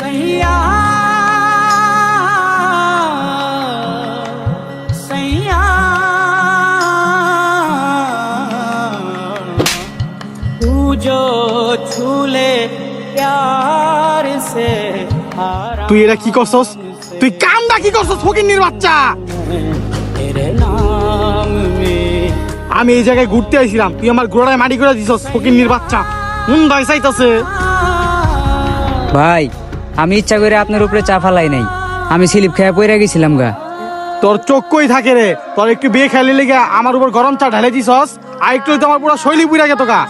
सैया सैया तू जो छूले प्यार से তুই এরা কি করছস? তুই কামটা কি করছস ফকিন্নির বাচ্চা? तेरे नाम में আমি এই জায়গায় ঘুরতে আইছিলাম, তুই আমার গোড়ায় মাটি করে দিছস ফকিন্নির বাচ্চা। দাই চাইতাছে। ভাই আমি ইচ্ছা করে আপনার উপরে চা ফালাই নাই, আমি স্লিপ খেয়ে পড়ে গেছিলাম গা। তোর চোখ কই থাকে রে? তোর একটু বিয়ে খেলে লেগে আমার উপর গরম চা ঢালে দিছস, আর একটু তো আমার পুরো শৈলী পুরা গেত গা।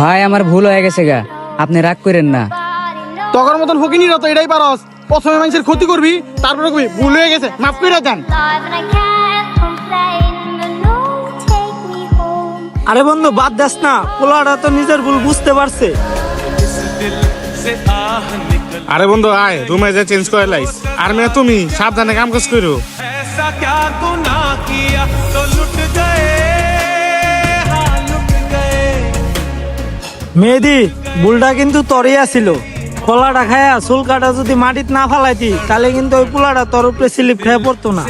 ভাই আমার ভুল হয়ে গেছে গা, আপনি রাগ করেন না। তখন মতন ফকিনিরা তো এটাই পারস, প্রথমে মানুষের ক্ষতি করবি, তারপরে কবি ভুল হয়ে গেছে মাফ করে দেন। আরে বন্ধু বাদ দাস না, পোলাটা তো নিজের ভুল বুঝতে পারছে। আরে বন্ধু আয় রুমে যা চেঞ্জ করে লাইস। আর মেয়ে তুমি সাবধানে কাম কাজ করো। ऐसा क्या गुनाह किया तो लुट गए, हाँ लुट गए। মেহেদি ভুলটা কিন্তু তোরই ছিল। কলাটা খায়া চুল কাটা যদি মাটিত না ফালাইতি তাহলে কিন্তু ওই পোলাটা তোর উপরে স্লিপ খেয়ে পড়তো না।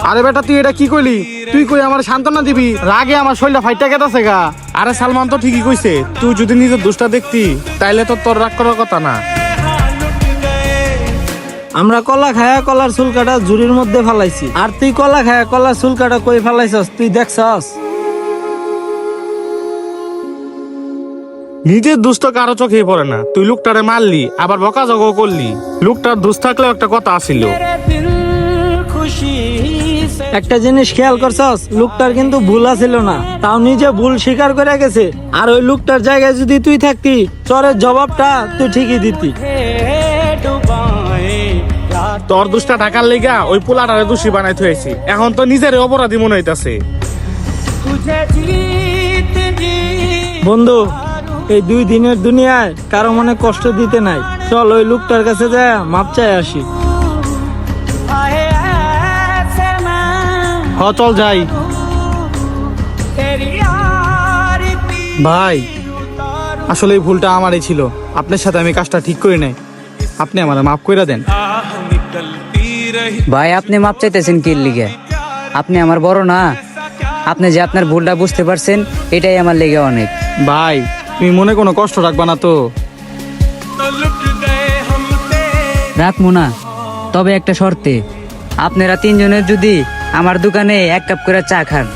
আরে বেটা তুই এটা কি কইলি? তুই কই আমার সান্ত্বনা দিবি, রাগে আমার শরীরটা ফাইটা গেছে গা। আরে সালমান তো ঠিকই কইছে, তুই যদি নিজের দোষটা দেখতি তাইলে তো তোর রাগ করার কথা না। আমরা কলা খায়া কলার চুল কাটা ঝুড়ির মধ্যে ফালাইছি, আর তুই কলা খায়া কলার চুল কাটা কই ফালাইছস তুই দেখছস? নিজের দোষ তো কারো চোখেই পড়ে না। তুই লোকটারে মারলি আবার বকাঝকা করলি, লোকটার দোষ থাকলেও একটা কথা আছিল। तेरे दिल खुशी से একটা জিনিস খেয়াল করছস, লোকটার কিন্তু ভুল আছিল না, তাও নিজে ভুল স্বীকার করে গেছে। আর ওই লোকটার জায়গায় যদি তুই থাকতি চরের জবাবটা তুই ঠিকই দিতি। डुबाए रात তোর দোষটা ঢাকার লেগা ওই পোলাটারে দোষী বানাই থইছি, এখন তো নিজের অপরাধী মনে হইতাছে। तुझे जीत जी বন্ধু এই 2 দিনের দুনিয়ায় কারো মনে কষ্ট দিতে নাই, চল ওই লোকটার কাছে যায় মাপ চাই আসি। आए ऐसे में হ চল যাই। तेरी आरती ভাই আসলে এই ভুলটা আমারই ছিল, আপনার সাথে আমি কাজটা ঠিক করি নাই, আপনি আমার মাফ করে দেন। आह निकलती रही, ভাই আপনি মাপ চাইতেছেন কি লিগে? আপনি আমার বড় না, আপনি যে আপনার ভুলটা বুঝতে পারছেন এটাই আমার লেগে অনেক। ভাই তুমি মনে কোনো কষ্ট রাখবা না তো? तो लुट गए हम तेरे। রাখবো না, তবে একটা শর্তে, আপনারা 3 জনের যদি আমার দোকানে 1 কাপ করে চা খান